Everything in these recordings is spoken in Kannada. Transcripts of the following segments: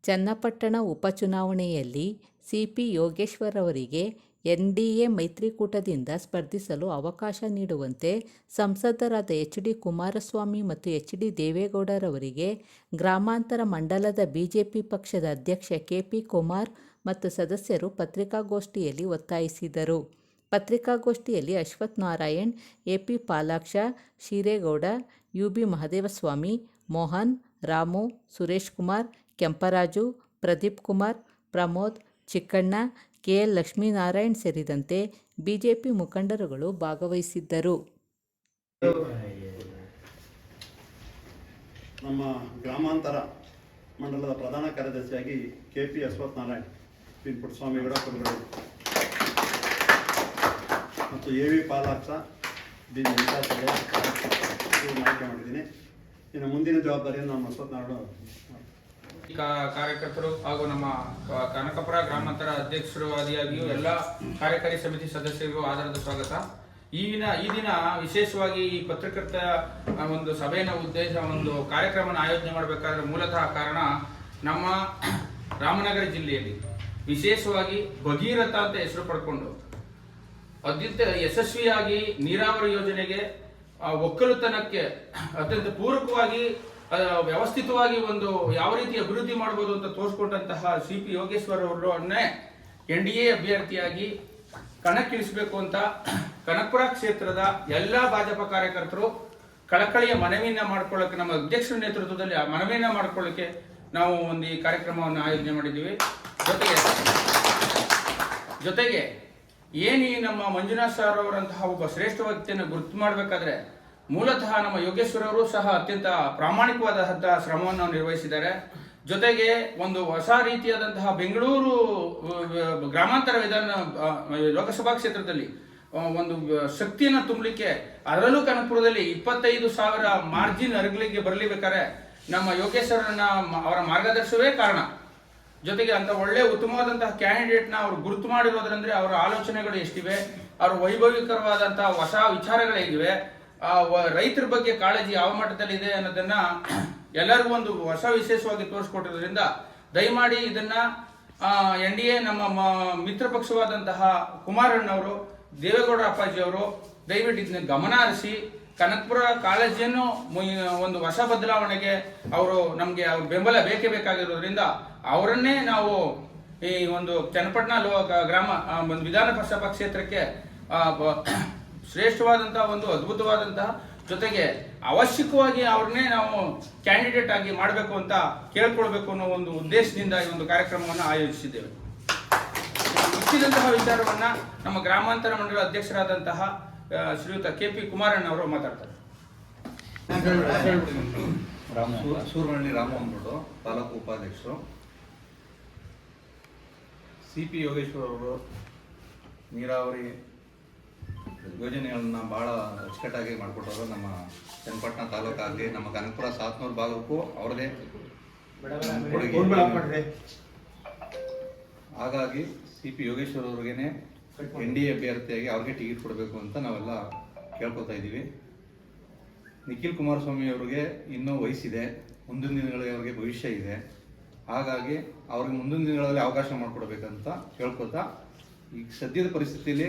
ಚನ್ನಪಟ್ಟಣ ಉಪಚುನಾವಣೆಯಲ್ಲಿ ಸಿಪಿ ಯೋಗೇಶ್ವರ್ ಅವರಿಗೆ ಎನ್ಡಿಎ ಮೈತ್ರಿಕೂಟದಿಂದ ಸ್ಪರ್ಧಿಸಲು ಅವಕಾಶ ನೀಡುವಂತೆ ಸಂಸದರಾದ ಎಚ್ ಡಿ ಕುಮಾರಸ್ವಾಮಿ ಮತ್ತು ಎಚ್ ಡಿ ದೇವೇಗೌಡರವರಿಗೆ ಗ್ರಾಮಾಂತರ ಮಂಡಲದ ಬಿಜೆಪಿ ಪಕ್ಷದ ಅಧ್ಯಕ್ಷ ಕೆ ಪಿ ಕುಮಾರ್ ಮತ್ತು ಸದಸ್ಯರು ಪತ್ರಿಕಾಗೋಷ್ಠಿಯಲ್ಲಿ ಒತ್ತಾಯಿಸಿದರು. ಪತ್ರಿಕಾಗೋಷ್ಠಿಯಲ್ಲಿ Ashwath Narayan, A P Palaksha, Shiregowda, U B Mahadevaswamy, Mohan, Ramu, Suresh Kumar, Kempraju, Pradeep Kumar, Pramod, Chikkanna, K L Lakshminarayan ಸೇರಿದಂತೆ ಬಿಜೆಪಿ ಮುಖಂಡರುಗಳು ಭಾಗವಹಿಸಿದ್ದರು. ನಮ್ಮ ಗ್ರಾಮಾಂತರ ಮಂಡಲದ ಪ್ರಧಾನ ಕಾರ್ಯದರ್ಶಿಯಾಗಿ K P Ashwath Narayan, P Puttaswamygowda ಮತ್ತು A V Palaksha, D Venkatachala ಆಯ್ಕೆ ಮಾಡಿದ್ದೀನಿ. ಇನ್ನು ಮುಂದಿನ ಜವಾಬ್ದಾರಿಯನ್ನು ನಮ್ಮ ಅಶ್ವಥ್ ನಾರಾಯಣ್ ಕಾರ್ಯಕರ್ತರು ಹಾಗೂ ನಮ್ಮ ಕನಕಪುರ ಗ್ರಾಮಾಂತರ ಅಧ್ಯಕ್ಷರು ಆದಿಯಾಗಿಯೂ ಎಲ್ಲ ಕಾರ್ಯಕಾರಿ ಸಮಿತಿ ಸದಸ್ಯರಿಗೂ ಆಧಾರದ ಸ್ವಾಗತ. ಈ ದಿನ ವಿಶೇಷವಾಗಿ ಈ ಪತ್ರಕರ್ತ ಒಂದು ಸಭೆಯ ಉದ್ದೇಶ, ಒಂದು ಕಾರ್ಯಕ್ರಮನ ಆಯೋಜನೆ ಮಾಡಬೇಕಾದ್ರೆ ಮೂಲತಃ ಕಾರಣ ನಮ್ಮ ರಾಮನಗರ ಜಿಲ್ಲೆಯಲ್ಲಿ ವಿಶೇಷವಾಗಿ ಭಗೀರಥ ಅಂತ ಹೆಸರು ಪಡ್ಕೊಂಡು ಅತ್ಯಂತ ಯಶಸ್ವಿಯಾಗಿ ನೀರಾವರಿ ಯೋಜನೆಗೆ ಒಕ್ಕಲುತನಕ್ಕೆ ಅತ್ಯಂತ ಪೂರಕವಾಗಿ ವ್ಯವಸ್ಥಿತವಾಗಿ ಒಂದು ಯಾವ ರೀತಿ ಅಭಿವೃದ್ಧಿ ಮಾಡಬಹುದು ಅಂತ ತೋರಿಸ್ಕೊಂಡಂತಹ ಸಿ ಪಿ ಯೋಗೇಶ್ವರ್ ಅವರನ್ನೇ ಎನ್ಡಿಎ ಅಭ್ಯರ್ಥಿಯಾಗಿ ಕಣಕ್ಕಿಳಿಸಬೇಕು ಅಂತ ಕನಕಪುರ ಕ್ಷೇತ್ರದ ಎಲ್ಲ ಭಾಜಪ ಕಾರ್ಯಕರ್ತರು ಕಳಕಳಿಯ ಮನವಿಯನ್ನ ಮಾಡ್ಕೊಳ್ಳಕ್ಕೆ, ನಮ್ಮ ಅಧ್ಯಕ್ಷರ ನೇತೃತ್ವದಲ್ಲಿ ಆ ಮನವಿಯನ್ನ ಮಾಡ್ಕೊಳ್ಳಕ್ಕೆ ನಾವು ಒಂದು ಈ ಕಾರ್ಯಕ್ರಮವನ್ನು ಆಯೋಜನೆ ಮಾಡಿದ್ದೀವಿ. ಜೊತೆಗೆ ಈ ನಮ್ಮ ಮಂಜುನಾಥ್ ಸರ್ ಅವರಂತಹ ಒಬ್ಬ ಶ್ರೇಷ್ಠ ವ್ಯಕ್ತಿಯನ್ನು ಗುರುತು ಮಾಡಬೇಕಾದ್ರೆ ಮೂಲತಃ ನಮ್ಮ ಯೋಗೇಶ್ವರ ಅವರು ಸಹ ಅತ್ಯಂತ ಪ್ರಾಮಾಣಿಕವಾದಂತಹ ಶ್ರಮವನ್ನು ನಿರ್ವಹಿಸಿದ್ದಾರೆ. ಜೊತೆಗೆ ಒಂದು ಹೊಸ ರೀತಿಯಾದಂತಹ ಬೆಂಗಳೂರು ಗ್ರಾಮಾಂತರ ಲೋಕಸಭಾ ಕ್ಷೇತ್ರದಲ್ಲಿ ಒಂದು ಶಕ್ತಿಯನ್ನು ತುಂಬಲಿಕ್ಕೆ, ಅದರಲ್ಲೂ ಕನಕಪುರದಲ್ಲಿ 25,000 ಮಾರ್ಜಿನ್ ಅರಗಲಿಕ್ಕೆ ಬರಲಿಬೇಕಾದ್ರೆ ನಮ್ಮ ಯೋಗೇಶ್ವರನ ಅವರ ಮಾರ್ಗದರ್ಶವೇ ಕಾರಣ. ಜೊತೆಗೆ ಅಂತ ಒಳ್ಳೆ ಉತ್ತಮವಾದಂತಹ ಕ್ಯಾಂಡಿಡೇಟ್ನ ಅವರು ಗುರುತು ಮಾಡಿರೋದ್ರಂದ್ರೆ ಅವರ ಆಲೋಚನೆಗಳು ಎಷ್ಟಿವೆ, ಅವರ ವೈಭವೀಕರವಾದಂತಹ ಹೊಸ ವಿಚಾರಗಳು ಹೇಗಿವೆ, ರೈತರ ಬಗ್ಗೆ ಕಾಳಜಿ ಯಾವ ಮಟ್ಟದಲ್ಲಿ ಇದೆ ಅನ್ನೋದನ್ನ ಎಲ್ಲರಿಗೂ ಒಂದು ಹೊಸ ವಿಶೇಷವಾಗಿ ತೋರಿಸ್ಕೊಟ್ಟಿರೋದ್ರಿಂದ ದಯಮಾಡಿ ಇದನ್ನ ಎನ್ಡಿಎ ನಮ್ಮ ಮಿತ್ರ ಪಕ್ಷವಾದಂತಹ ಕುಮಾರಣ್ಣವರು, ದೇವೇಗೌಡ ಅಪ್ಪಾಜಿ ಅವರು ದಯವಿಟ್ಟು ಇದನ್ನ ಗಮನ ಹರಿಸಿ ಕನಕಪುರ ಕಾಳಜಿಯನ್ನು ಒಂದು ಹೊಸ ಬದಲಾವಣೆಗೆ ಅವರು ನಮಗೆ ಅವ್ರ ಬೆಂಬಲ ಬೇಕೇ ಬೇಕಾಗಿರೋದ್ರಿಂದ ಅವರನ್ನೇ ನಾವು ಈ ಒಂದು ಚನ್ನಪಟ್ಟಣ ಗ್ರಾಮ ಒಂದು ವಿಧಾನ ಪರಿಷತ್ ಕ್ಷೇತ್ರಕ್ಕೆ ಶ್ರೇಷ್ಠವಾದಂತಹ ಒಂದು ಅದ್ಭುತವಾದಂತಹ, ಜೊತೆಗೆ ಅವಶ್ಯಕವಾಗಿ ಅವ್ರನ್ನೇ ನಾವು ಕ್ಯಾಂಡಿಡೇಟ್ ಆಗಿ ಮಾಡಬೇಕು ಅಂತ ಕೇಳ್ಕೊಳ್ಬೇಕು ಅನ್ನೋ ಒಂದು ಉದ್ದೇಶದಿಂದ ಈ ಒಂದು ಕಾರ್ಯಕ್ರಮವನ್ನು ಆಯೋಜಿಸಿದ್ದೇವೆ. ಇಷ್ಟಿದಂತಹ ವಿಚಾರವನ್ನ ನಮ್ಮ ಗ್ರಾಮಾಂತರ ಮಂಡಲ ಅಧ್ಯಕ್ಷರಾದಂತಹ ಶ್ರೀಯುತ ಕೆ ಪಿ ಕುಮಾರಣ್ಣ ಅವರು ಮಾತಾಡ್ತಾರೆ. ಸೂರವಳ್ಳಿ ರಾಮು ಅಂದ್ಬಿಟ್ಟು ತಾಲೂಕು ಉಪಾಧ್ಯಕ್ಷರು. ಸಿ ಪಿ ಯೋಗೇಶ್ವರ್ ಅವರು ನೀರಾವರಿ ಯೋಜನೆಗಳನ್ನ ಭಾಳ ಅಚ್ಚುಕಟ್ಟಾಗಿ ಮಾಡಿಕೊಟ್ಟವರು. ನಮ್ಮ ಚನ್ನಪಟ್ಟಣ ತಾಲೂಕಾಗಲಿ ನಮ್ಮ ಕನಕಪುರ 700 ಭಾಗಕ್ಕೂ ಅವ್ರದೇ ಕೊಡುಗೆ. ಹಾಗಾಗಿ ಸಿ ಪಿ ಯೋಗೇಶ್ವರ್ ಅವ್ರಿಗೇನೆ ಎನ್ಡಿಎ ಅಭ್ಯರ್ಥಿಯಾಗಿ ಅವ್ರಿಗೆ ಟಿಕೆಟ್ ಕೊಡಬೇಕು ಅಂತ ನಾವೆಲ್ಲ ಕೇಳ್ಕೊತಾ ಇದ್ದೀವಿ. ನಿಖಿಲ್ ಕುಮಾರಸ್ವಾಮಿ ಅವ್ರಿಗೆ ಇನ್ನೂ ವಯಸ್ಸಿದೆ, ಮುಂದಿನ ದಿನಗಳಲ್ಲಿ ಅವ್ರಿಗೆ ಭವಿಷ್ಯ ಇದೆ. ಹಾಗಾಗಿ ಅವ್ರಿಗೆ ಮುಂದಿನ ದಿನಗಳಲ್ಲಿ ಅವಕಾಶ ಮಾಡಿಕೊಡ್ಬೇಕಂತ ಕೇಳ್ಕೊತಾ, ಈಗ ಸದ್ಯದ ಪರಿಸ್ಥಿತಿಯಲ್ಲಿ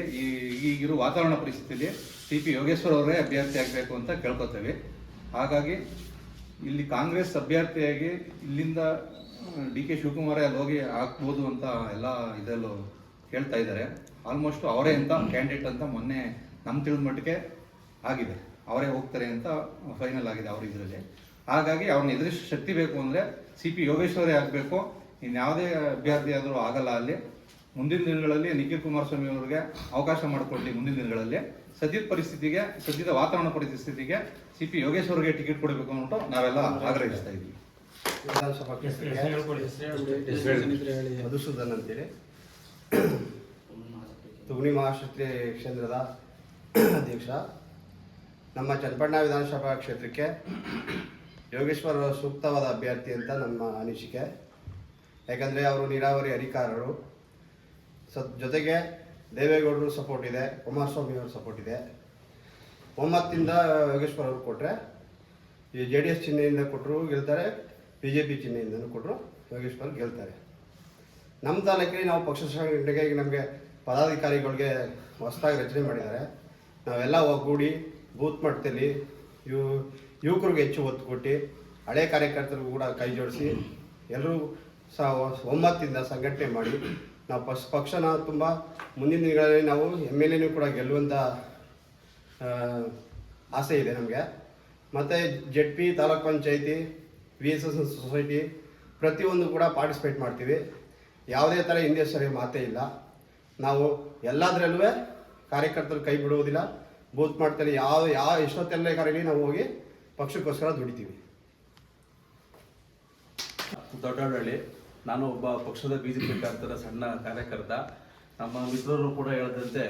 ಈಗಿರೋ ವಾತಾವರಣ ಪರಿಸ್ಥಿತಿಯಲ್ಲಿ ಸಿ ಪಿ ಯೋಗೇಶ್ವರ್ ಅವರೇ ಅಭ್ಯರ್ಥಿ ಆಗಬೇಕು ಅಂತ ಕೇಳ್ಕೊತೇವೆ. ಹಾಗಾಗಿ ಇಲ್ಲಿ ಕಾಂಗ್ರೆಸ್ ಅಭ್ಯರ್ಥಿಯಾಗಿ ಇಲ್ಲಿಂದ ಡಿ ಕೆ ಶಿವಕುಮಾರೇ ಅಲ್ಲಿ ಹೋಗಿ ಹಾಕ್ಬೋದು ಅಂತ ಎಲ್ಲ ಇದರಲ್ಲೂ ಕೇಳ್ತಾ ಇದ್ದಾರೆ. ಆಲ್ಮೋಸ್ಟ್ ಅವರೇ ಅಂತ ಕ್ಯಾಂಡಿಡೇಟ್ ಅಂತ ಮೊನ್ನೆ ನಮ್ಮ ತಿಳಿದ ಮಟ್ಟಿಗೆ ಆಗಿದೆ, ಅವರೇ ಹೋಗ್ತಾರೆ ಅಂತ ಫೈನಲ್ ಆಗಿದೆ ಅವ್ರ ಇದರಲ್ಲಿ. ಹಾಗಾಗಿ ಅವ್ರನ್ನ ಎದುರಿಸೋ ಶಕ್ತಿ ಬೇಕು ಅಂದರೆ ಸಿ ಪಿ ಯೋಗೇಶ್ವರೇ ಆಗಬೇಕು, ಇನ್ಯಾವುದೇ ಅಭ್ಯರ್ಥಿ ಆದರೂ ಆಗಲ್ಲ. ಅಲ್ಲಿ ಮುಂದಿನ ದಿನಗಳಲ್ಲಿ ನಿಖಿಲ್ ಕುಮಾರಸ್ವಾಮಿ ಅವರಿಗೆ ಅವಕಾಶ ಮಾಡಿಕೊಡ್ಲಿ. ಮುಂದಿನ ದಿನಗಳಲ್ಲಿ ಸದ್ಯದ ವಾತಾವರಣ ಪರಿಸ್ಥಿತಿಗೆ ಸಿ ಪಿ ಯೋಗೇಶ್ವರ್ಗೆ ಟಿಕೆಟ್ ಕೊಡಬೇಕು ಅಂದ್ಬಿಟ್ಟು ನಾವೆಲ್ಲ ಆಗ್ರಹಿಸ್ತಾ ಇದ್ದೀವಿ. ಮಧುಸೂದನ್ ಅಂತೇಳಿ ತುಗುಣಿ ಮಹಾಶಕ್ತಿ ಕ್ಷೇತ್ರದ ಅಧ್ಯಕ್ಷ. ನಮ್ಮ ಚನ್ನಪಟ್ಟಣ ವಿಧಾನಸಭಾ ಕ್ಷೇತ್ರಕ್ಕೆ ಯೋಗೇಶ್ವರ್ ಸೂಕ್ತವಾದ ಅಭ್ಯರ್ಥಿ ಅಂತ ನಮ್ಮ ಅನಿಸಿಕೆ. ಯಾಕಂದರೆ ಅವರು ನೀರಾವರಿ ಅಧಿಕಾರರು, ಜೊತೆಗೆ ದೇವೇಗೌಡರು ಸಪೋರ್ಟ್ ಇದೆ, ಕುಮಾರಸ್ವಾಮಿ ಅವರು ಸಪೋರ್ಟ್ ಇದೆ. ಒಮ್ಮತದಿಂದ ಯೋಗೇಶ್ವರ್ ಅವರು ಕೊಟ್ಟರೆ, ಈ JDS ಚಿಹ್ನೆಯಿಂದ ಕೊಟ್ಟರು ಗೆಲ್ತಾರೆ, BJP ಚಿಹ್ನೆಯಿಂದನೂ ಕೊಟ್ಟರು ಯೋಗೇಶ್ವರ್ ಗೆಲ್ತಾರೆ. ನಮ್ಮ ತಾಲೂಕಿನಲ್ಲಿ ನಾವು ಪಕ್ಷ ಸಂಘಟನೆಗೆ ನಮಗೆ ಪದಾಧಿಕಾರಿಗಳಿಗೆ ಹೊಸದಾಗಿ ರಚನೆ ಮಾಡಿದ್ದಾರೆ. ನಾವೆಲ್ಲ ಒಗ್ಗೂಡಿ ಬೂತ್ ಮಟ್ಟದಲ್ಲಿ ಯುವಕರಿಗೆ ಹೆಚ್ಚು ಒತ್ತು ಕೊಟ್ಟು ಹಳೆ ಕಾರ್ಯಕರ್ತರಿಗೂ ಕೂಡ ಕೈ ಜೋಡಿಸಿ ಎಲ್ಲರೂ ಒಮ್ಮತ್ತಿಂದ ಸಂಘಟನೆ ಮಾಡಿ ನಾವು ಪಕ್ಷನ ತುಂಬ ಮುಂದಿನ ದಿನಗಳಲ್ಲಿ ನಾವು MLA ಕೂಡ ಗೆಲ್ಲುವಂಥ ಆಸೆ ಇದೆ ನಮಗೆ. ಮತ್ತು ZP, ತಾಲೂಕ್ ಪಂಚಾಯತಿ, VSS ಸೊಸೈಟಿ ಪ್ರತಿಯೊಂದು ಕೂಡ ಪಾರ್ಟಿಸಿಪೇಟ್ ಮಾಡ್ತೀವಿ. ಯಾವುದೇ ಥರ ಹಿಂದೆ ಸರಿ ಮಾತೇ ಇಲ್ಲ. ನಾವು ಎಲ್ಲದರಲ್ಲೂ ಕಾರ್ಯಕರ್ತರು ಕೈ ಬಿಡುವುದಿಲ್ಲ. ಬೂತ್ ಮಾಡ್ತಾರೆ ಯಾವ ಎಷ್ಟೊತ್ತೆಲ್ಲ ಕರೀಲಿ ನಾವು ಹೋಗಿ ಪಕ್ಷಕ್ಕೋಸ್ಕರ ದುಡಿತೀವಿ. ದೊಡ್ಡಹಳ್ಳಿ, ನಾನು ಒಬ್ಬ ಪಕ್ಷದ BJP ಕಾರ್ಯಕರ್ತರ ಸಣ್ಣ ಕಾರ್ಯಕರ್ತ. ನಮ್ಮ ಮಿತ್ರರು ಕೂಡ ಹೇಳಿದಂತೆ,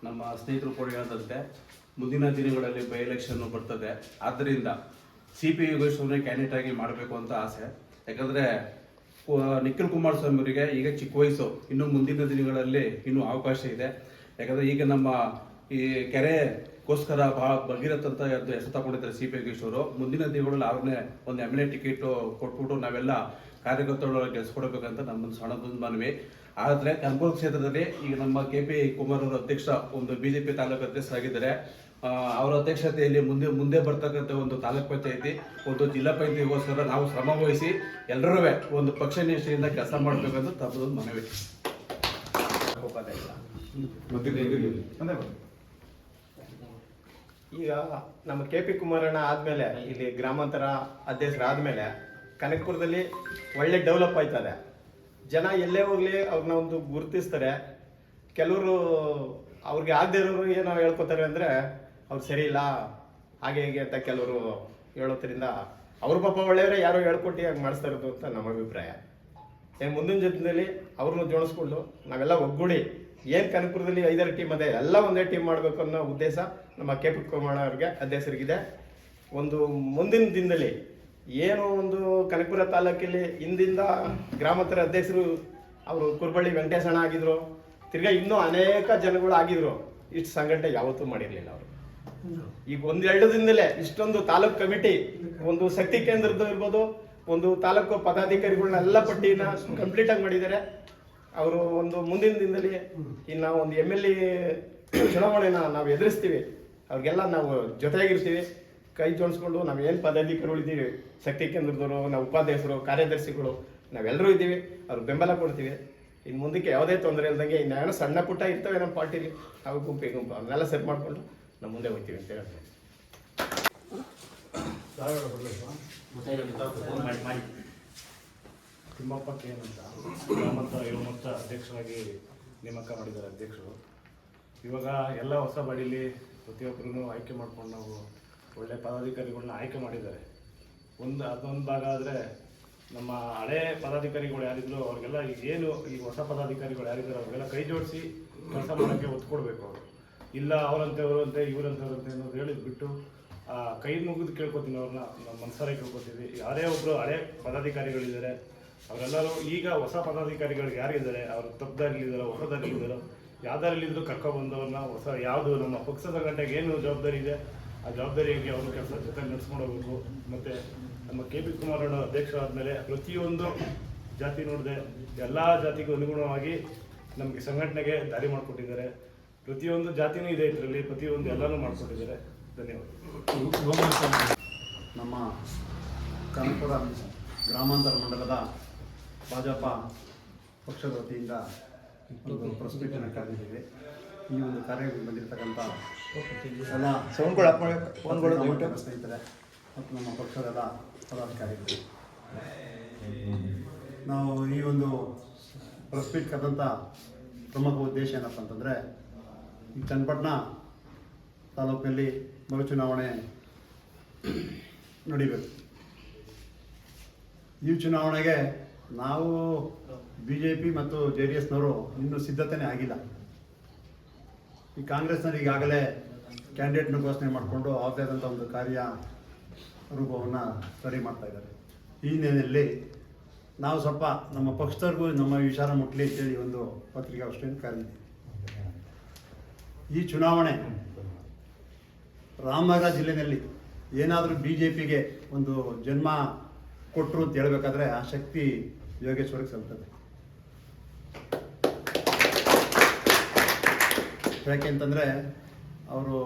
ನಮ್ಮ ಸ್ನೇಹಿತರು ಕೂಡ ಹೇಳಿದಂತೆ ಮುಂದಿನ ದಿನಗಳಲ್ಲಿ ಬೈ ಎಲೆಕ್ಷನ್ ಬರ್ತದೆ. ಆದ್ದರಿಂದ CP ಯೋಗೇಶ್ವರನೇ ಕ್ಯಾಂಡಿಡೇಟ್ ಆಗಿ ಮಾಡಬೇಕು ಅಂತ ಆಸೆ. ಯಾಕಂದರೆ ನಿಖಿಲ್ ಕುಮಾರಸ್ವಾಮಿ ಅವರಿಗೆ ಈಗ ಚಿಕ್ಕ ವಯಸ್ಸು, ಇನ್ನು ಮುಂದಿನ ದಿನಗಳಲ್ಲಿ ಇನ್ನೂ ಅವಕಾಶ ಇದೆ. ಯಾಕಂದರೆ ಈಗ ನಮ್ಮ ಈ ಕೆರೆಗೋಸ್ಕರ ಭಾಳ ಭಗೀರಥ ಅಂತ ಹೆಸರು ತಗೊಂಡಿದ್ದಾರೆ CP ಯೋಗೇಶ್ವರು. ಮುಂದಿನ ದಿನಗಳಲ್ಲಿ ಅವ್ರನ್ನೇ ಒಂದು MLA ಟಿಕೆಟ್ ಕೊಟ್ಬಿಟ್ಟು ನಾವೆಲ್ಲ ಕಾರ್ಯಕರ್ತರು ಗೆಲ್ಸ್ಕೊಡ್ಬೇಕಂತ ನಮ್ಮೊಂದು ಸಣ್ಣದೊಂದು ಮನವಿ. ಆದರೆ ಕನಕಪುರ ಕ್ಷೇತ್ರದಲ್ಲಿ ಈಗ ನಮ್ಮ KP ಕುಮಾರ್ ಅವರ ಅಧ್ಯಕ್ಷ ಒಂದು BJP ತಾಲೂಕು ಅಧ್ಯಕ್ಷರಾಗಿದ್ದಾರೆ. ಅವರ ಅಧ್ಯಕ್ಷತೆಯಲ್ಲಿ ಮುಂದೆ ಬರ್ತಕ್ಕಂಥ ಒಂದು ತಾಲೂಕ್ ಪಂಚಾಯತಿ, ಒಂದು ಜಿಲ್ಲಾ ಪಂಚಾಯತಿಗೋಸ್ಕರ ನಾವು ಶ್ರಮ ವಹಿಸಿ ಎಲ್ಲರೂ ಒಂದು ಪಕ್ಷ ನಿಷ್ಠೆಯಿಂದ ಕೆಲಸ ಮಾಡಬೇಕಂತ ತಮ್ಮದೊಂದು ಮನವಿ. ಈಗ ನಮ್ಮ KP ಕುಮಾರಣ್ಣ ಆದಮೇಲೆ ಇಲ್ಲಿ ಗ್ರಾಮಾಂತರ ಅಧ್ಯಕ್ಷರಾದಮೇಲೆ ಕನಕಪುರದಲ್ಲಿ ಒಳ್ಳೆ ಡೆವಲಪ್ ಆಯ್ತದೆ. ಜನ ಎಲ್ಲೇ ಹೋಗ್ಲಿ ಅವ್ರನ್ನ ಒಂದು ಗುರುತಿಸ್ತಾರೆ. ಕೆಲವರು ಅವ್ರಿಗೆ ಆಗದೆ ಇರೋರು ಏನೋ ಹೇಳ್ಕೊತಾರೆ ಅಂದರೆ ಅವ್ರು ಸರಿ ಇಲ್ಲ ಹಾಗೆ ಹೀಗೆ ಅಂತ ಕೆಲವರು ಹೇಳೋದ್ರಿಂದ ಅವ್ರ ಪಾಪ ಒಳ್ಳೆಯವರೇ ಯಾರೋ ಹೇಳ್ಕೊಟ್ಟು ಹಾಗೆ ಮಾಡಿಸ್ತಾ ಇರೋದು ಅಂತ ನಮ್ಮ ಅಭಿಪ್ರಾಯ. ಮುಂದಿನ ಜೊತೆಯಲ್ಲಿ ಅವ್ರನ್ನ ಜೋಡಿಸ್ಕೊಂಡು ನಾವೆಲ್ಲ ಒಗ್ಗೂಡಿ ಏನು ಕನಕಪುರದಲ್ಲಿ 5 ಟೀಮ್ ಅದೇ ಎಲ್ಲ ಒಂದೇ ಟೀಮ್ ಮಾಡಬೇಕು ಅನ್ನೋ ಉದ್ದೇಶ ನಮ್ಮ KP ಕುಮಾರಣ್ಣ ಅವ್ರಿಗೆ ಅಧ್ಯಕ್ಷರಿಗಿದೆ. ಒಂದು ಮುಂದಿನ ದಿನದಲ್ಲಿ ಏನು ಒಂದು ಕನಕಪುರ ತಾಲೂಕಲ್ಲಿ ಹಿಂದಿಂದ ಗ್ರಾಮಾಂತರ ಅಧ್ಯಕ್ಷರು ಅವರು ಕುರ್ಬಳ್ಳಿ ವೆಂಕಟೇಶಣ್ಣ ಆಗಿದ್ರು, ತಿರ್ಗಾ ಇನ್ನೂ ಅನೇಕ ಜನಗಳು ಆಗಿದ್ರು. ಇಷ್ಟು ಸಂಘಟನೆ ಯಾವತ್ತೂ ಮಾಡಿರಲಿಲ್ಲ ಅವರು. ಈಗ 1-2 ದಿನದಲ್ಲೇ ಇಷ್ಟೊಂದು ತಾಲೂಕು ಕಮಿಟಿ, ಒಂದು ಶಕ್ತಿ ಕೇಂದ್ರದ್ದು ಇರ್ಬೋದು, ಒಂದು ತಾಲೂಕು ಪದಾಧಿಕಾರಿಗಳನ್ನೆಲ್ಲ ಪಟ್ಟಿನ ಕಂಪ್ಲೀಟ್ ಆಗಿ ಮಾಡಿದ್ದಾರೆ ಅವರು. ಒಂದು ಮುಂದಿನ ದಿನದಲ್ಲಿ ಇನ್ನು ಒಂದು MLA ಚುನಾವಣೆನ ನಾವು ಎದುರಿಸ್ತೀವಿ. ಅವ್ರಿಗೆಲ್ಲ ನಾವು ಜೊತೆಯಾಗಿರ್ತೀವಿ. ಕೈ ಜೋಡಿಸ್ಕೊಂಡು ನಾವು ಏನು ಪದಾಧಿಕಾರಿಗಳು ಇದ್ದೀವಿ, ಶಕ್ತಿ ಕೇಂದ್ರದವರು, ನಾವು ಉಪಾಧ್ಯಕ್ಷರು, ಕಾರ್ಯದರ್ಶಿಗಳು ನಾವೆಲ್ಲರೂ ಇದ್ದೀವಿ. ಅವ್ರು ಬೆಂಬಲ ಕೊಡ್ತೀವಿ. ಇನ್ನು ಮುಂದಕ್ಕೆ ಯಾವುದೇ ತೊಂದರೆ ಇಲ್ದಂಗೆ ಇನ್ನೇನೋ ಸಣ್ಣ ಪುಟ್ಟ ಇರ್ತವೆ ನಮ್ಮ ಪಾರ್ಟಿಲಿ, ನಾವು ಗುಂಪು ಅವನ್ನೆಲ್ಲ ಸೆಟ್ ಮಾಡಿಕೊಂಡು ನಾವು ಮುಂದೆ ಹೋಗ್ತೀವಿ ಅಂತ ಹೇಳ್ತೀವಿ. ತಿಮ್ಮಪ್ಪ KN ಅಂತ ಗ್ರಾಮಾಂತರ ಯುವ ಮೋರ್ಚಾ ಅಧ್ಯಕ್ಷರಾಗಿ ನೇಮಕ ಮಾಡಿದ್ದಾರೆ ಅಧ್ಯಕ್ಷರು. ಇವಾಗ ಎಲ್ಲ ಹೊಸ ಬಾಡಿಲಿ ಪ್ರತಿಯೊಬ್ಬರೂ ಆಯ್ಕೆ ಮಾಡ್ಕೊಂಡು ನಾವು ಒಳ್ಳೆ ಪದಾಧಿಕಾರಿಗಳನ್ನ ಆಯ್ಕೆ ಮಾಡಿದ್ದಾರೆ. ಅದೊಂದು ಭಾಗ ಆದರೆ ನಮ್ಮ ಹಳೆ ಪದಾಧಿಕಾರಿಗಳು ಯಾರಿದ್ರು ಅವ್ರಿಗೆಲ್ಲ ಏನು ಈಗ ಹೊಸ ಪದಾಧಿಕಾರಿಗಳು ಯಾರಿದ್ದಾರೆ ಅವ್ರಿಗೆಲ್ಲ ಕೈ ಜೋಡಿಸಿ ಕೆಲಸ ಮಾಡೋಕ್ಕೆ ಒತ್ತು ಕೊಡಬೇಕು. ಅವರು ಇಲ್ಲ ಅವರಂತೆ ಇವರಂತೆ ಅನ್ನೋದು ಹೇಳಿದ್ಬಿಟ್ಟು ಕೈ ಮುಗಿದು ಕೇಳ್ಕೊತೀನಿ, ಅವ್ರನ್ನ ನಮ್ಮ ಮನಸಾರೆ ಕೇಳ್ಕೊತೀವಿ. ಯಾರೇ ಒಬ್ಬರು ಹಳೆ ಪದಾಧಿಕಾರಿಗಳಿದ್ದಾರೆ ಅವರೆಲ್ಲರೂ ಈಗ ಹೊಸ ಪದಾಧಿಕಾರಿಗಳಿಗೆ ಯಾರಿದ್ದಾರೆ ಅವರು ತಪ್ಪದಾರಿಲಿದ್ದಾರೋ ಹೊಸದಾರಿಲಿದ್ದಾರೋ ಯಾವ್ದಾರಲ್ಲಿದ್ರು ಕರ್ಕೊಬಂದವ್ರನ್ನ ಹೊಸ ಯಾವುದು ನಮ್ಮ ಪಕ್ಷದ ಗಂಟೆಗೆ ಏನು ಜವಾಬ್ದಾರಿ ಇದೆ ಆ ಜವಾಬ್ದಾರಿಗೆ ಅವರು ಕೆಲಸ ಜೊತೆ ನಡೆಸ್ಕೊಂಡು ಹೋಗ್ಬೇಕು. ಮತ್ತು ನಮ್ಮ KP ಕುಮಾರಣ್ಣ ಅಧ್ಯಕ್ಷ ಆದಮೇಲೆ ಪ್ರತಿಯೊಂದು ಜಾತಿ ನೋಡಿದೆ ಎಲ್ಲ ಜಾತಿಗೂ ಅನುಗುಣವಾಗಿ ನಮಗೆ ಸಂಘಟನೆಗೆ ದಾರಿ ಮಾಡಿಕೊಟ್ಟಿದ್ದಾರೆ. ಪ್ರತಿಯೊಂದು ಜಾತಿನೂ ಇದೆ ಇದರಲ್ಲಿ, ಪ್ರತಿಯೊಂದು ಎಲ್ಲನೂ ಮಾಡಿಕೊಟ್ಟಿದ್ದಾರೆ. ಧನ್ಯವಾದ. ನಮ್ಮ ಕನಕಪುರ ಗ್ರಾಮಾಂತರ ಮಂಡಲದ ಭಾಜಪ ಪಕ್ಷದ ವತಿಯಿಂದ ಒಂದು ಪ್ರೆಸ್ ಮೀಟನ್ನು ಕರೆದಿದ್ದೇವೆ. ಈ ಒಂದು ಕಾರ್ಯಕ್ಕೆ ಬಂದಿರತಕ್ಕಂಥ ಎಲ್ಲ ಸ್ನೇಹಿತರೆ ಮತ್ತು ನಮ್ಮ ಪಕ್ಷದ ಪದಾಧಿಕಾರಿಗಳು, ನಾವು ಈ ಒಂದು ಪ್ರೆಸ್ ಮೀಟ್ ಕರೆದಂಥ ಪ್ರಮುಖ ಉದ್ದೇಶ ಏನಪ್ಪ ಅಂತಂದರೆ, ಈ ಚನ್ನಪಟ್ಟಣ ತಾಲೂಕಿನಲ್ಲಿ ಮರು ಚುನಾವಣೆ ನಡೀಬೇಕು. ಈ ಚುನಾವಣೆಗೆ ನಾವು BJP ಮತ್ತು JDSನವರು ಇನ್ನೂ ಸಿದ್ಧತೆಯೇ ಆಗಿಲ್ಲ. ಈ ಕಾಂಗ್ರೆಸ್ನವರು ಈಗಾಗಲೇ ಕ್ಯಾಂಡಿಡೇಟ್ನ ಘೋಷಣೆ ಮಾಡಿಕೊಂಡು ಅವ್ರದ್ದೇ ಆದಂಥ ಒಂದು ಕಾರ್ಯ ರೂಪವನ್ನು ರೆಡಿ ಮಾಡ್ತಾ ಇದ್ದಾರೆ. ಈ ಹಿನ್ನೆಲೆಯಲ್ಲಿ ನಾವು ಸ್ವಲ್ಪ ನಮ್ಮ ಪಕ್ಷದವ್ರಿಗೂ ನಮ್ಮ ವಿಚಾರ ಮುಟ್ಲಿ ಅಂತೇಳಿ ಒಂದು ಪತ್ರಿಕಾಗೋಷ್ಠಿಯನ್ನು ಕರೆದಿದ್ದೀವಿ. ಈ ಚುನಾವಣೆ ರಾಮನಗರ ಜಿಲ್ಲೆಯಲ್ಲಿ ಏನಾದರೂ BJPಗೆ ಒಂದು ಜನ್ಮ ಕೊಟ್ಟರು ಅಂತ ಹೇಳಬೇಕಾದ್ರೆ ಆ ಶಕ್ತಿ ಯೋಗೇಶ್ವರಿಗೆ ಸಲ್ತದೆ. ಯಾಕೆಂತಂದರೆ ಅವರು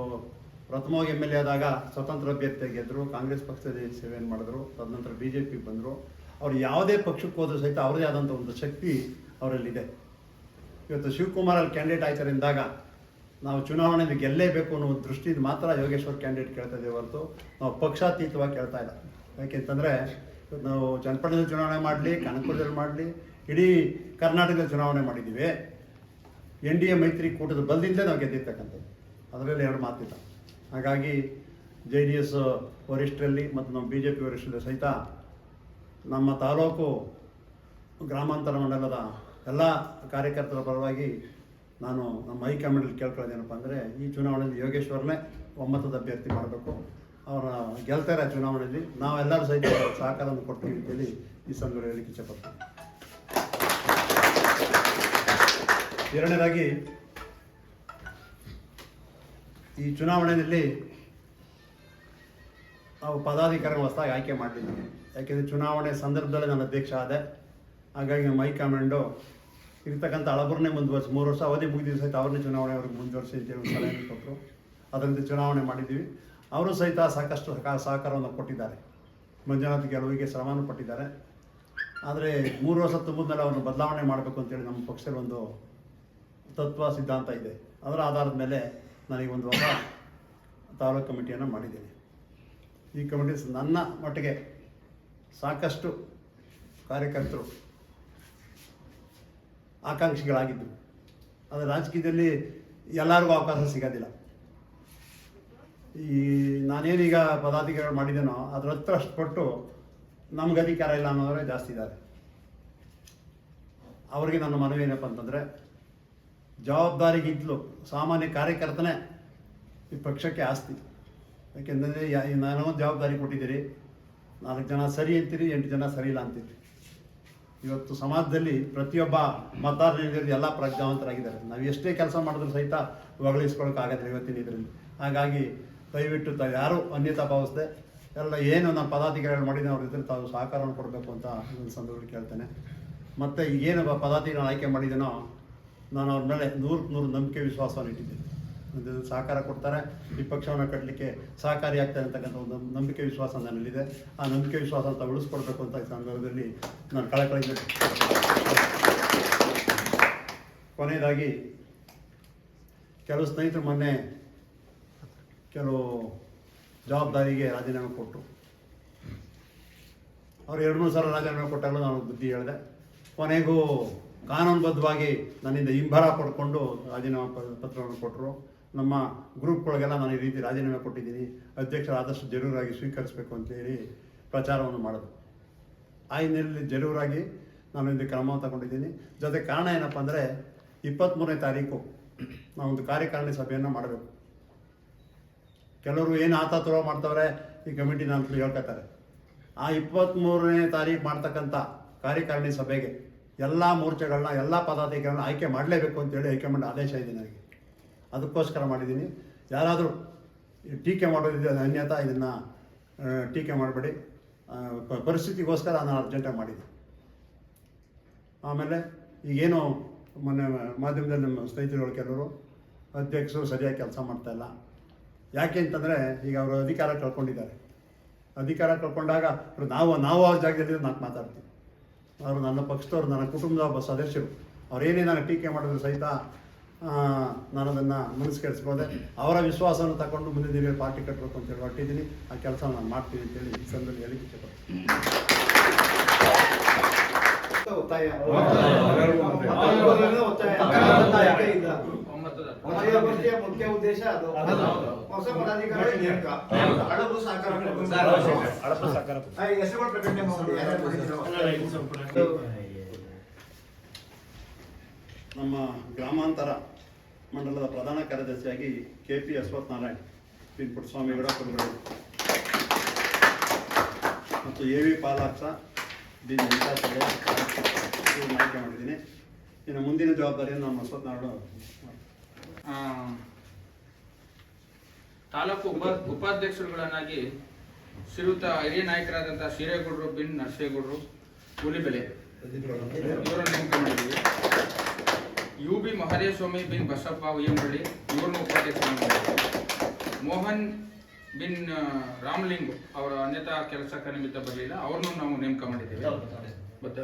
ಪ್ರಥಮವಾಗಿ ಎಮ್ ಎಲ್ ಎ ಆದಾಗ ಸ್ವತಂತ್ರ ಅಭ್ಯರ್ಥಿಯಾಗಿ ಗೆದ್ದರು, ಕಾಂಗ್ರೆಸ್ ಪಕ್ಷದಲ್ಲಿ ಸೇವೆಯನ್ನು ಮಾಡಿದ್ರು, ತದನಂತರ ಬಿ ಜೆ ಪಿಗೆ ಬಂದರು. ಅವರು ಯಾವುದೇ ಪಕ್ಷಕ್ಕೆ ಹೋದರೂ ಸಹಿತ ಅವರದೇ ಆದಂಥ ಒಂದು ಶಕ್ತಿ ಅವರಲ್ಲಿದೆ. ಇವತ್ತು ಶಿವಕುಮಾರ್ ಅಲ್ಲಿ ಕ್ಯಾಂಡಿಡೇಟ್ ಆಯ್ತಾರಿಂದಾಗ ನಾವು ಚುನಾವಣೆಯಲ್ಲಿ ಗೆಲ್ಲೇಬೇಕು ಅನ್ನೋ ಒಂದು ದೃಷ್ಟಿಯಿಂದ ಮಾತ್ರ ಯೋಗೇಶ್ವರ್ ಕ್ಯಾಂಡಿಡೇಟ್ ಕೇಳ್ತಾ ಇದ್ದೇವೆ ಹೊರತು ನಾವು ಪಕ್ಷಾತೀತವಾಗಿ ಕೇಳ್ತಾ ಇಲ್ಲ. ಯಾಕೆಂತಂದರೆ ನಾವು ಚನ್ನಪಟ್ಟಣದಲ್ಲಿ ಚುನಾವಣೆ ಮಾಡಲಿ, ಕನಕಪುರದಲ್ಲಿ ಮಾಡಲಿ, ಇಡೀ ಕರ್ನಾಟಕದಲ್ಲಿ ಚುನಾವಣೆ ಮಾಡಿದ್ದೀವಿ. NDA ಮೈತ್ರಿಕೂಟದ ಬಲದಿಂದಲೇ ನಾವು ಗೆದ್ದಿರ್ತಕ್ಕಂಥದ್ದು, ಅದರಲ್ಲಿ ಎರಡು ಮಾತಿಲ್ಲ. ಹಾಗಾಗಿ JDS ವರಿಷ್ಠರಲ್ಲಿ ಮತ್ತು ನಮ್ಮ BJP ವರಿಷ್ಠರಲ್ಲಿ ಸಹಿತ ನಮ್ಮ ತಾಲೂಕು ಗ್ರಾಮಾಂತರ ಮಂಡಲದ ಎಲ್ಲ ಕಾರ್ಯಕರ್ತರ ಪರವಾಗಿ ನಾನು ನಮ್ಮ ಹೈಕಮಾಂಡಲ್ಲಿ ಕೇಳ್ಕೊಳ್ಳೋದೇನಪ್ಪ ಅಂದರೆ, ಈ ಚುನಾವಣೆಯಲ್ಲಿ ಯೋಗೇಶ್ವರನೇ ಒಮ್ಮತದ ಅಭ್ಯರ್ಥಿ ಮಾಡಬೇಕು. ಅವರ ಗೆಲ್ತಾರೆ ಆ ಚುನಾವಣೆಯಲ್ಲಿ, ನಾವೆಲ್ಲರೂ ಸಹಿತ ಸಹಕಾರವನ್ನು ಕೊಡ್ತೀವಿ ಅಂತೇಳಿ ಈ ಸಂದರ್ಭದಲ್ಲಿ ಹೇಳಲಿಕ್ಕೆ ಇಚ್ಛೆಪಡ್ತೀನಿ. ಎರಡನೇದಾಗಿ, ಈ ಚುನಾವಣೆಯಲ್ಲಿ ನಾವು ಪದಾಧಿಕಾರಿಗಳ ಹೊಸದಾಗಿ ಆಯ್ಕೆ ಮಾಡಲಿಲ್ಲ. ಯಾಕೆಂದರೆ ಚುನಾವಣೆ ಸಂದರ್ಭದಲ್ಲೇ ನಾನು ಅಧ್ಯಕ್ಷ ಆದೆ. ಹಾಗಾಗಿ ನಮ್ಮ ಹೈಕಮಾಂಡು ಇರ್ತಕ್ಕಂಥ ಹಳಬರನ್ನೇ ಮುಂದುವರಿಸಿ 3 ವರ್ಷ ಅವಧಿ ಮುಗಿದಿದ್ದು ಸಹಿತ ಅವ್ರನ್ನೇ ಚುನಾವಣೆ ಅವ್ರಿಗೆ ಮುಂದುವರಿಸಿ ಅಂತೇಳಿ ಒಂದು ಸಲಹೆ ಕೊಟ್ಟರು. ಅದರಂತೆ ಚುನಾವಣೆ ಮಾಡಿದ್ದೀವಿ. ಅವರು ಸಹಿತ ಸಾಕಷ್ಟು ಸಹಕಾರವನ್ನು ಕೊಟ್ಟಿದ್ದಾರೆ. ಮಂಜುನಾಥ್ ಗೆಲುವಿಗೆ ಶ್ರಮನೂ ಪಟ್ಟಿದ್ದಾರೆ. ಆದರೆ 3 ವರ್ಷ ತುಂಬಿದ್ಮೇಲೆ ಅವ್ರನ್ನ ಬದಲಾವಣೆ ಮಾಡಬೇಕು ಅಂತೇಳಿ ನಮ್ಮ ಪಕ್ಷದಲ್ಲಿ ಒಂದು ತತ್ವ ಸಿದ್ಧಾಂತ ಇದೆ. ಅದರ ಆಧಾರದ ಮೇಲೆ ನನಗೆ ಒಂದು ಹೊಸ ತಾಲೂಕು ಕಮಿಟಿಯನ್ನು ಮಾಡಿದ್ದೇನೆ. ಈ ಕಮಿಟಿ ನನ್ನ ಮಟ್ಟಿಗೆ ಸಾಕಷ್ಟು ಕಾರ್ಯಕರ್ತರು ಆಕಾಂಕ್ಷಿಗಳಾಗಿದ್ದರು. ಆದರೆ ರಾಜಕೀಯದಲ್ಲಿ ಎಲ್ಲರಿಗೂ ಅವಕಾಶ ಸಿಗೋದಿಲ್ಲ. ಈ ನಾನೇನೀಗ ಪದಾಧಿಕಾರಿಗಳು ಮಾಡಿದ್ದೇನೋ ಅದ್ರ ಹತ್ರ ಅಷ್ಟು ಕೊಟ್ಟು ನಮ್ಗೆ ಅಧಿಕಾರ ಇಲ್ಲ ಅನ್ನೋರೇ ಜಾಸ್ತಿ ಇದ್ದಾರೆ. ಅವರಿಗೆ ನನ್ನ ಮನವಿ ಏನಪ್ಪ ಅಂತಂದರೆ, ಜವಾಬ್ದಾರಿಗಿಂತಲೂ ಸಾಮಾನ್ಯ ಕಾರ್ಯಕರ್ತನೇ ಈ ಪಕ್ಷಕ್ಕೆ ಆಸ್ತಿ. ಯಾಕೆಂದರೆ ನಾನು ಜವಾಬ್ದಾರಿ ಕೊಟ್ಟಿದ್ದೀರಿ, 4 ಜನ ಸರಿ ಅಂತೀರಿ, 8 ಜನ ಸರಿ ಇಲ್ಲ ಅಂತೀರಿ. ಇವತ್ತು ಸಮಾಜದಲ್ಲಿ ಪ್ರತಿಯೊಬ್ಬ ಮತದಾರರು ಎಲ್ಲ ಪ್ರಜ್ಞಾವಂತರಾಗಿದ್ದಾರೆ. ನಾವು ಎಷ್ಟೇ ಕೆಲಸ ಮಾಡಿದ್ರು ಸಹಿತ ಹೊಗಳಿಸ್ಕೊಳ್ಳೋಕ್ಕಾಗತ್ತೆ ಇವತ್ತಿನ ಇದರಲ್ಲಿ. ಹಾಗಾಗಿ ದಯವಿಟ್ಟು ಯಾರೂ ಅನ್ಯತಾ ಭಾವಿಸದೆ ಎಲ್ಲ ಏನು ನಮ್ಮ ಪದಾಧಿಕಾರಿಗಳು ಮಾಡಿದ್ರೆ ಅವ್ರ ಜೊತೆ ತಾವು ಸಹಕಾರವನ್ನು ಕೊಡಬೇಕು ಅಂತ ಒಂದು ಸಂದರ್ಭದಲ್ಲಿ ಕೇಳ್ತೇನೆ. ಮತ್ತು ಈಗೇನು ಪದಾಧಿಕಾರಿಗಳು ಆಯ್ಕೆ ಮಾಡಿದ್ದೇನೋ ನಾನು ಅವ್ರ ಮೇಲೆ 100% ನಂಬಿಕೆ ವಿಶ್ವಾಸವನ್ನು ಇಟ್ಟಿದ್ದೀನಿ. ಒಂದು ಸಹಕಾರ ಕೊಡ್ತಾರೆ, ಈ ಪಕ್ಷವನ್ನು ಕಟ್ಟಲಿಕ್ಕೆ ಸಹಕಾರಿ ಆಗ್ತಾರೆ ಅಂತಕ್ಕಂಥ ಒಂದು ನಂಬಿಕೆ ವಿಶ್ವಾಸ ನನ್ನಲ್ಲಿದೆ. ಆ ನಂಬಿಕೆ ವಿಶ್ವಾಸ ಅಂತ ಉಳಿಸ್ಕೊಡ್ಬೇಕು ಅಂತ ಈ ಸಂದರ್ಭದಲ್ಲಿ ನಾನು ಕಳಕಳಿಯಿಂದ. ಕೊನೆಯದಾಗಿ, ಕೆಲವು ಸ್ನೇಹಿತರು ಮೊನ್ನೆ ಕೆಲವು ಜವಾಬ್ದಾರಿಗೆ ರಾಜೀನಾಮೆ ಕೊಟ್ಟರು. ಅವರು 2-3 ಸಲ ರಾಜೀನಾಮೆ ಕೊಟ್ಟಾಗಲೂ ನಾನು ಬುದ್ಧಿ ಹೇಳಿದೆ. ಕೊನೆಗೂ ಕಾನೂನುಬದ್ಧವಾಗಿ ನನ್ನಿಂದ ಹಿಂಬರ ಪಡ್ಕೊಂಡು ರಾಜೀನಾಮೆ ಪತ್ರವನ್ನು ಕೊಟ್ಟರು. ನಮ್ಮ ಗ್ರೂಪ್ಗಳಿಗೆಲ್ಲ ನಾನು ಈ ರೀತಿ ರಾಜೀನಾಮೆ ಕೊಟ್ಟಿದ್ದೀನಿ, ಅಧ್ಯಕ್ಷರು ಆದಷ್ಟು ಜರೂರಾಗಿ ಸ್ವೀಕರಿಸಬೇಕು ಅಂತೇಳಿ ಪ್ರಚಾರವನ್ನು ಮಾಡೋದು. ಆ ಹಿನ್ನೆಲೆಯಲ್ಲಿ ಜರೂರಾಗಿ ನಾನು ಇದಕ್ಕೆ ಕ್ರಮವನ್ನು ತಗೊಂಡಿದ್ದೀನಿ. ಜೊತೆ ಕಾರಣ ಏನಪ್ಪ ಅಂದರೆ, 23ನೇ ತಾರೀಕು ನಾವೊಂದು ಕಾರ್ಯಕಾರಿಣಿ ಸಭೆಯನ್ನು ಮಾಡಬೇಕು. ಕೆಲವರು ಏನು ಆತಾತುರ ಮಾಡ್ತವ್ರೆ ಈ ಕಮಿಟಿನ ಅಂತ ಹೇಳ್ಕೊತಾರೆ. ಆ 23ನೇ ತಾರೀಕು ಮಾಡ್ತಕ್ಕಂಥ ಕಾರ್ಯಕಾರಿಣಿ ಸಭೆಗೆ ಎಲ್ಲ ಮೋರ್ಚಾಗಳನ್ನ, ಎಲ್ಲ ಪದಾಧಿಕಾರಿಗಳನ್ನ ಆಯ್ಕೆ ಮಾಡಲೇಬೇಕು ಅಂತೇಳಿ ಹೈಕಮಾಂಡ್ ಆದೇಶ ಇದೆ ನನಗೆ. ಅದಕ್ಕೋಸ್ಕರ ಮಾಡಿದ್ದೀನಿ. ಯಾರಾದರೂ ಟೀಕೆ ಮಾಡೋದಿದೆ ಅನ್ಯತಾ ಇದನ್ನು ಟೀಕೆ ಮಾಡಬೇಡಿ. ಪರಿಸ್ಥಿತಿಗೋಸ್ಕರ ನಾನು ಅರ್ಜೆಂಟಾಗಿ ಮಾಡಿದ್ದೀನಿ. ಆಮೇಲೆ ಈಗೇನು ಮೊನ್ನೆ ಮಾಧ್ಯಮದಲ್ಲಿ ನಮ್ಮ ಸ್ನೇಹಿತರುಗಳು ಕೆಲವರು ಅಧ್ಯಕ್ಷರು ಸರಿಯಾಗಿ ಕೆಲಸ ಮಾಡ್ತಾಯಿಲ್ಲ. ಯಾಕೆ ಅಂತಂದರೆ, ಈಗ ಅವರು ಅಧಿಕಾರ ಕಳ್ಕೊಂಡಿದ್ದಾರೆ. ಅಧಿಕಾರ ಕಳ್ಕೊಂಡಾಗ ನಾವು ಆ ಜಾಗದಲ್ಲಿ ನಾನು ಮಾತಾಡ್ತೀನಿ. ಅವರು ನನ್ನ ಪಕ್ಷದವರು, ನನ್ನ ಕುಟುಂಬದ ಒಬ್ಬ ಸದಸ್ಯರು. ಅವರೇನೇ ನಾನು ಟೀಕೆ ಮಾಡಿದ್ರು ಸಹಿತ ನಾನು ಅದನ್ನು ಮನಸ್ಸು ಕೆಡಿಸ್ಬೋದೆ. ಅವರ ವಿಶ್ವಾಸವನ್ನು ತಗೊಂಡು ಮುಂದಿನ ದಿನಗಳಲ್ಲಿ ಪಾರ್ಟಿ ಕಟ್ಟಬೇಕು ಅಂತೇಳಿ ಹೊರಟಿದ್ದೀನಿ. ಆ ಕೆಲಸ ನಾನು ಮಾಡ್ತೀನಿ ಅಂತೇಳಿ ಈ ಸಂದರ್ಭದಲ್ಲಿ ಹೇಳಿಕ್ಕೆ ಇಷ್ಟಪಡ್ತೀನಿ. ಮುಖ್ಯ ಉದ್ದೇಶ ಅದು. ಹೊಸ ಪದಾಧಿಕಾರಿ ನಮ್ಮ ಗ್ರಾಮಾಂತರ ಮಂಡಲದ ಪ್ರಧಾನ ಕಾರ್ಯದರ್ಶಿಯಾಗಿ KP ಅಶ್ವತ್ಥನಾರಾಯಣ್, ಪಿ ಪುಟ್ಟಸ್ವಾಮಿಗೌಡ ಕುಲಗಡೆ ಮತ್ತು AV ಪಾಲಾಕ್ಷ, D ವೆಂಕಟಾಚಲ ಆಯ್ಕೆ ಮಾಡಿದ್ದೀನಿ. ಇನ್ನು ಮುಂದಿನ ಜವಾಬ್ದಾರಿಯನ್ನು ನಮ್ಮ ಅಶ್ವತ್ಥನಾರಾಯಣ. ತಾಲೂಕು ಉಪಾಧ್ಯಕ್ಷರುಗಳನ್ನಾಗಿ ಶ್ರೀಯುತ ಹಿರಿಯ ನಾಯಕರಾದಂಥ ಶ್ರೀರೇಗೌಡರು, ಬಿನ್ ನರಸೇಗೌಡರು, ಕೂಲಿಬೆಲೆ ಇವರನ್ನು ನೇಮಕ ಮಾಡಿದ್ದೀವಿ. UB ಮಹದೇವಸ್ವಾಮಿ ಬಿನ್ ಬಸಪ್ಪ ಉಯ್ಯಂಬಳ್ಳಿ ಇವ್ರನ್ನು ಉಪಾಧ್ಯಕ್ಷರಾಗಿ ಮಾಡಿದ್ದೀವಿ. ಮೋಹನ್ ಬಿನ್ ರಾಮಲಿಂಗ್ ಅವರ ಅನ್ಯತಾ ಕೆಲಸಕ್ಕೆ ನಿಮಿತ್ತ ಬರಲಿಲ್ಲ, ಅವ್ರನ್ನು ನಾವು ನೇಮಕ ಮಾಡಿದ್ದೇವೆ. ಮತ್ತು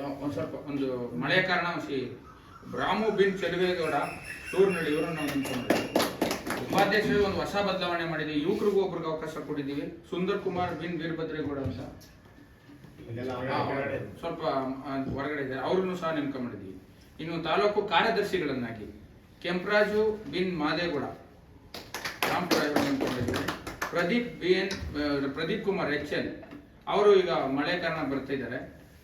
ಒಂದು ಮಳೆಯ ಕಾರಣ ರಾಮು ಬಿನ್ ಚೆಲುವೇಗೌಡ ಟೂರ್ನಳ್ಳಿ ಇವರನ್ನು ನಾವು ನೇಮಕ ಮಾಡಿದ್ದೇವೆ. ಉಪಾಧ್ಯಕ್ಷರಿಗೆ ಒಂದು ಹೊಸ ಬದಲಾವಣೆ ಮಾಡಿದ್ದೀವಿ. ಯುವಕರಿಗೂ ಒಬ್ರಿಗೆ ಅವಕಾಶ ಕೊಟ್ಟಿದ್ದೀವಿ. ಸುಂದರ್ ಕುಮಾರ್ ಬಿನ್ ವೀರಭದ್ರೇಗೌಡ ಅಂತ ಸ್ವಲ್ಪ ಹೊರಗಡೆ ಇದ್ದಾರೆ, ಅವ್ರನ್ನು ಸಹ ನೇಮಕ ಮಾಡಿದ್ದೀವಿ. ಇನ್ನು ತಾಲೂಕು ಕಾರ್ಯದರ್ಶಿಗಳನ್ನಾಗಿ ಕೆಂಪರಾಜು ಬಿನ್ ಮಾದೇಗೌಡ ರಾಮ್ಪುರ ನೇಮಕ ಮಾಡಿದ್ದೀವಿ. ಪ್ರದೀಪ್ ಕುಮಾರ್ HL ಅವರು ಈಗ ಮಳೆ ಕಾರಣ ಬರ್ತಾ ಇದ್ದಾರೆ.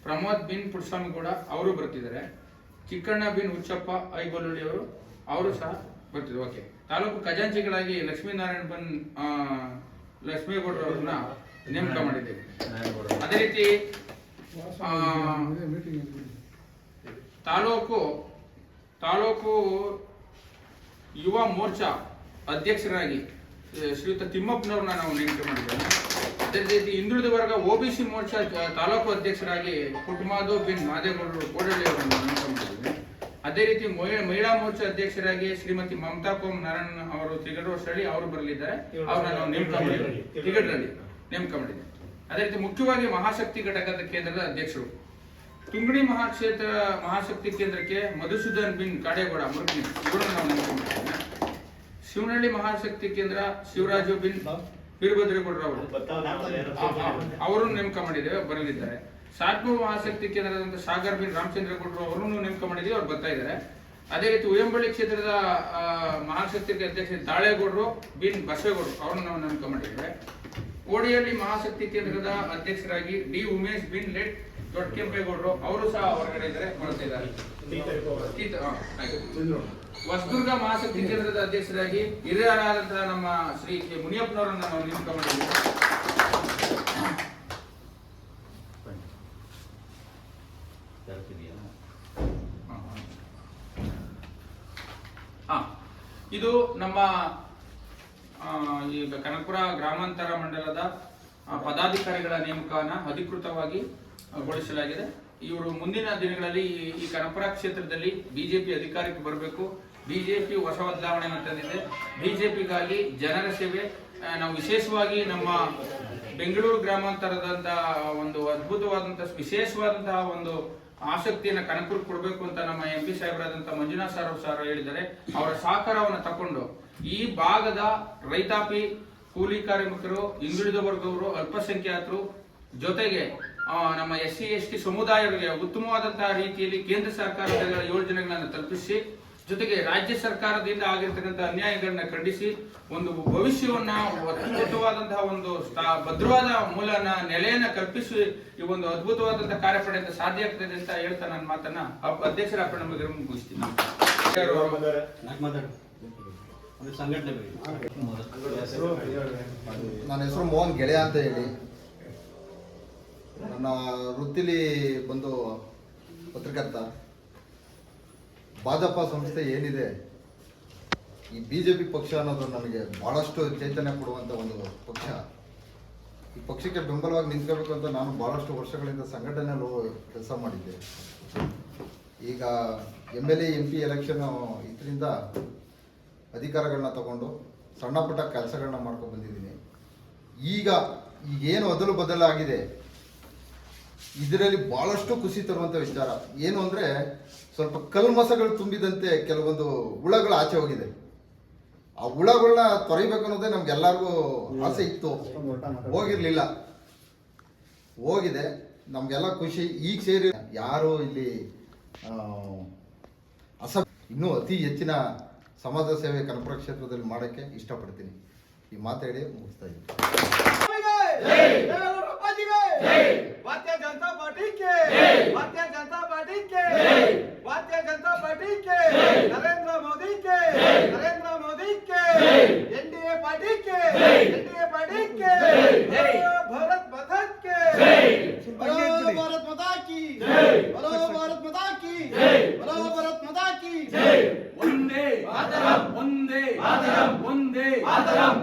ಪ್ರಮೋದ್ ಬಿನ್ ಪುಟ್ಸ್ವಾಮಿಗೌಡ ಅವರು ಬರ್ತಿದ್ದಾರೆ. ಚಿಕ್ಕಣ್ಣ ಬಿನ್ ಹುಚ್ಚಪ್ಪ ಐಗೊಲ್ಲುಳ್ಳಿ ಅವರು ಸಹ ಬರ್ತಿದ್ದಾರೆ. ಓಕೆ. ತಾಲೂಕು ಖಜಾಂಚಿಗಳಾಗಿ ಲಕ್ಷ್ಮೀನಾರಾಯಣ ಬಿನ್ ಲಕ್ಷ್ಮೇಗೌಡರವ್ರನ್ನ ನೇಮಕ ಮಾಡಿದ್ದೇವೆ. ಅದೇ ರೀತಿ ತಾಲೂಕು ಯುವ ಮೋರ್ಚಾ ಅಧ್ಯಕ್ಷರಾಗಿ ಶ್ರೀಯುತ ತಿಮ್ಮಪ್ಪನವ್ರನ್ನ ನಾವು ನೇಮಕ ಮಾಡಿದ್ದೇವೆ. ಅದೇ ರೀತಿ ಹಿಂದುಳಿದ ವರ್ಗ OBC ಮೋರ್ಚಾ ತಾಲೂಕು ಅಧ್ಯಕ್ಷರಾಗಿ ಪುಟ್ಟಮಾಧವ್ ಬಿನ್ ಮಾದೇಗೌಡರು ಕೋಡಳ್ಳಿ ಅವರನ್ನು ನೇಮಕ ಮಾಡಿದ್ದೇವೆ. ಅದೇ ರೀತಿ ಮಹಿಳಾ ಮೋರ್ಚಾ ಅಧ್ಯಕ್ಷರಾಗಿ ಶ್ರೀಮತಿ ಮಮತಾ ಕೋಮ್ ನಾರಾಯಣ್ ಅವರು ತಿಗಡೂರಹಳ್ಳಿ ಅವರು ಬರಲಿದ್ದಾರೆ, ಅವ್ರನ್ನ ನಾವು ನೇಮಕ ಮಾಡಿದ್ದೇವೆ. ತಿಗಡೂರಲ್ಲಿ ನೇಮಕ ಮಾಡಿದ್ದೇವೆ. ಅದೇ ರೀತಿ ಮುಖ್ಯವಾಗಿ ಮಹಾಶಕ್ತಿ ಘಟಕದ ಕೇಂದ್ರದ ಅಧ್ಯಕ್ಷರು ತುಂಗಡಿ ಮಹಾಶಕ್ತಿ ಕೇಂದ್ರಕ್ಕೆ ಮಧುಸೂದನ್ ಬಿನ್ ಕಾಡೇಗೌಡ ಮುರುಗಿ ಇವರನ್ನು ನಾವು ನೇಮಕ ಮಾಡಿದ್ದೇವೆ. ಶಿವನಹಳ್ಳಿ ಮಹಾಶಕ್ತಿ ಕೇಂದ್ರ ಶಿವರಾಜು ಬಿನ್ ವೀರಭದ್ರೇಗೌಡರವರು ಅವರನ್ನು ನೇಮಕ ಮಾಡಿದ್ದೇವೆ, ಬರಲಿದ್ದಾರೆ. ಸಾತ್ನೂರು ಮಹಾಶಕ್ತಿ ಕೇಂದ್ರದಂತ ಸಾಗರ್ ಬಿನ್ ರಾಮಚಂದ್ರಗೌಡರು ಅವರನ್ನು ನೇಮಕ ಮಾಡಿದ್ದೀವಿ, ಅವ್ರು ಬರ್ತಾ ಇದ್ದಾರೆ. ಅದೇ ರೀತಿ ಉಯ್ಯಂಬಳ್ಳಿ ಕ್ಷೇತ್ರದ ಮಹಾಶಕ್ತಿ ಅಧ್ಯಕ್ಷ ತಾಳೇಗೌಡರು ಬಿನ್ ಬಸವೇಗೌಡರು ಅವರನ್ನು ನಾವು ನೇಮಕ ಮಾಡಿದ್ದೇವೆ. ಕೋಡಿಹಳ್ಳಿ ಮಹಾಶಕ್ತಿ ಕೇಂದ್ರದ ಅಧ್ಯಕ್ಷರಾಗಿ ಡಿ ಉಮೇಶ್ ಬಿನ್ ಲೆಟ್ ದೊಡ್ಡಕೆಂಪೇಗೌಡರು ಅವರು ಸಹ ಹೊರಗಡೆ ಇದ್ದಾರೆ, ಮಾಡ್ತಾ ಇದ್ದಾರೆ. ಹೊಸದುರ್ಗ ಮಹಾಶಕ್ತಿ ಕೇಂದ್ರದ ಅಧ್ಯಕ್ಷರಾಗಿ ಹಿರಿಯರಾದಂತಹ ನಮ್ಮ ಶ್ರೀ ಮುನಿಯಪ್ಪನವರನ್ನು ನಾವು ನೇಮಕ ಮಾಡಿದ್ದೇವೆ. ಇದು ನಮ್ಮ ಈಗ ಕನಕಪುರ ಗ್ರಾಮಾಂತರ ಮಂಡಲದ ಪದಾಧಿಕಾರಿಗಳ ನೇಮಕನ ಅಧಿಕೃತವಾಗಿ ಗೊಳಿಸಲಾಗಿದೆ. ಇವರು ಮುಂದಿನ ದಿನಗಳಲ್ಲಿ ಈ ಕನಕಪುರ ಕ್ಷೇತ್ರದಲ್ಲಿ ಬಿಜೆಪಿ ಅಧಿಕಾರಕ್ಕೆ ಬರಬೇಕು. ಬಿಜೆಪಿ ಹೊಸ ಬದಲಾವಣೆ ತಂದಿದೆ. ಬಿಜೆಪಿಗಾಗಿ ಜನರ ಸೇವೆ. ನಾವು ವಿಶೇಷವಾಗಿ ನಮ್ಮ ಬೆಂಗಳೂರು ಗ್ರಾಮಾಂತರದಂತ ಒಂದು ಅದ್ಭುತವಾದಂತಹ ವಿಶೇಷವಾದಂತಹ ಒಂದು ಆಸಕ್ತಿಯನ್ನು ಕನಕಪುರಕ್ಕೆ ಕೊಡಬೇಕು ಅಂತ ನಮ್ಮ MP ಸಾಹೇಬರಾದಂತಹ ಮಂಜುನಾಥ್ ಸರ್ ಹೇಳಿದ್ದಾರೆ. ಅವರ ಸಹಕಾರವನ್ನು ತಕೊಂಡು ಈ ಭಾಗದ ರೈತಾಪಿ, ಕೂಲಿ ಕಾರ್ಮಿಕರು, ಹಿಂದುಳಿದ ವರ್ಗವರು, ಅಲ್ಪಸಂಖ್ಯಾತರು ಜೊತೆಗೆ ನಮ್ಮ SC ST ಸಮುದಾಯಗಳಿಗೆ ಉತ್ತಮವಾದಂತಹ ರೀತಿಯಲ್ಲಿ ಕೇಂದ್ರ ಸರ್ಕಾರದ ಯೋಜನೆಗಳನ್ನು ತಲುಪಿಸಿ, ಜೊತೆಗೆ ರಾಜ್ಯ ಸರ್ಕಾರದಿಂದ ಆಗಿರ್ತಕ್ಕಂಥ ಅನ್ಯಾಯಗಳನ್ನ ಖಂಡಿಸಿ ಒಂದು ಭವಿಷ್ಯವನ್ನ ಅದ್ಭುತವಾದಂತಹ ಒಂದು ಭದ್ರವಾದ ನೆಲೆಯನ್ನ ಕಲ್ಪಿಸಿ ಈ ಒಂದು ಅದ್ಭುತವಾದಂತಹ ಕಾರ್ಯಪಡೆಯಿಂದ ಸಾಧ್ಯ ಆಗ್ತದೆ ಅಂತ ಹೇಳ್ತಾ ನನ್ನ ಮಾತನ್ನ ಅಧ್ಯಕ್ಷರ ಅಪ್ಪಣೆ ಮುಗಿಸ್ತೀನಿ. ನನ್ನ ಹೆಸರು ಮೋಹನ್ ಗೆಳೆಯ ಅಂತ ಹೇಳಿ, ನನ್ನ ವೃತ್ತಿಲಿ ಬಂದು ಪತ್ರಕರ್ತ. ಭಾಜಪ ಸಂಸ್ಥೆ ಏನಿದೆ, ಈ BJP ಪಕ್ಷ ಅನ್ನೋದು ನಮಗೆ ಭಾಳಷ್ಟು ಚೈತನ್ಯ ಕೊಡುವಂಥ ಒಂದು ಪಕ್ಷ. ಈ ಪಕ್ಷಕ್ಕೆ ಬೆಂಬಲವಾಗಿ ನಿಂತ್ಕೋಬೇಕು ಅಂತ ನಾನು ಭಾಳಷ್ಟು ವರ್ಷಗಳಿಂದ ಸಂಘಟನೆಯಲ್ಲೂ ಕೆಲಸ ಮಾಡಿದ್ದೆ. ಈಗ MLA MP ಎಲೆಕ್ಷನ್ ಇದರಿಂದ ಅಧಿಕಾರಗಳನ್ನ ತಗೊಂಡು ಸಣ್ಣ ಪುಟ್ಟ ಕೆಲಸಗಳನ್ನ ಮಾಡ್ಕೊಂಡು ಬಂದಿದ್ದೀನಿ. ಈಗೇನು ಅದಲು ಬದಲಾಗಿದೆ, ಇದರಲ್ಲಿ ಭಾಳಷ್ಟು ಖುಷಿ ತರುವಂಥ ವಿಚಾರ ಏನು ಅಂದರೆ, ಸ್ವಲ್ಪ ಕಲ್ಮಸಗಳು ತುಂಬಿದಂತೆ ಕೆಲವೊಂದು ಹುಳಗಳು ಆಚೆ ಹೋಗಿದೆ. ಆ ಹುಳಗಳನ್ನ ತೊರೆಯಬೇಕು ಅನ್ನೋದೇ ನಮ್ಗೆಲ್ಲರಿಗೂ ಆಸೆ ಇತ್ತು, ಹೋಗಿರಲಿಲ್ಲ. ಹೋಗಿದೆ, ನಮಗೆಲ್ಲ ಖುಷಿ. ಈಗ ಸೇರಿ ಯಾರು ಇಲ್ಲಿ ಇನ್ನೂ ಅತಿ ಹೆಚ್ಚಿನ ಸಮಾಜ ಸೇವೆ ಕನಕಪುರ ಕ್ಷೇತ್ರದಲ್ಲಿ ಮಾಡೋಕ್ಕೆ ಇಷ್ಟಪಡ್ತೀನಿ. ಈ ಮಾತಾಡಿ ಮುಗಿಸ್ತಾ ಇದ್ದೀನಿ. भारतीय जनता पार्टी के भारतीय जनता पार्टी के भारतीय जनता पार्टी के नरेंद्र मोदी के NDA पार्टी के भारत माता के भारत माता की बोलो भारत माता की बोलो भारत माता की वंदे मातरम वंदे मातरम वंदे मातरम.